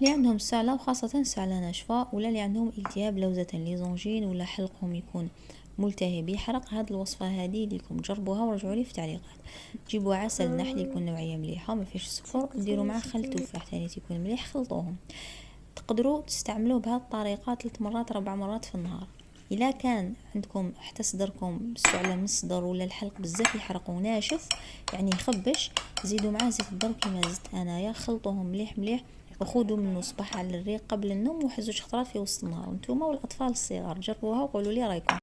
اللي عندهم السعلة وخاصة السعلة ناشفة، ولا اللي عندهم التهاب لوزة ليزونجين، ولا حلقهم يكون ملتهب يحرق، هاد الوصفة هذه ليكم جربوها ورجعوا لي في التعليقات. جيبوا عسل نحل يكون نوعية مليحة وما فيش السكر، وديروا معاه خل تفاح ثاني يكون مليح، خلطوهم. تقدروا تستعملوه بهذه الطريقة 3 مرات 4 مرات في النهار. الا كان عندكم حتى صدركم السعلة من الصدر ولا الحلق بزاف يحرق وناشف يعني يخبش، زيدوا معاه زيت الضرب كما زدت انايا، خلطوهم مليح مليح وخذوا منه صباح على الريق قبل النوم، وحزوا 2 خطرات في وسط النهار، وانتوما والاطفال الصغار جربوها وقولوا لي رايكم.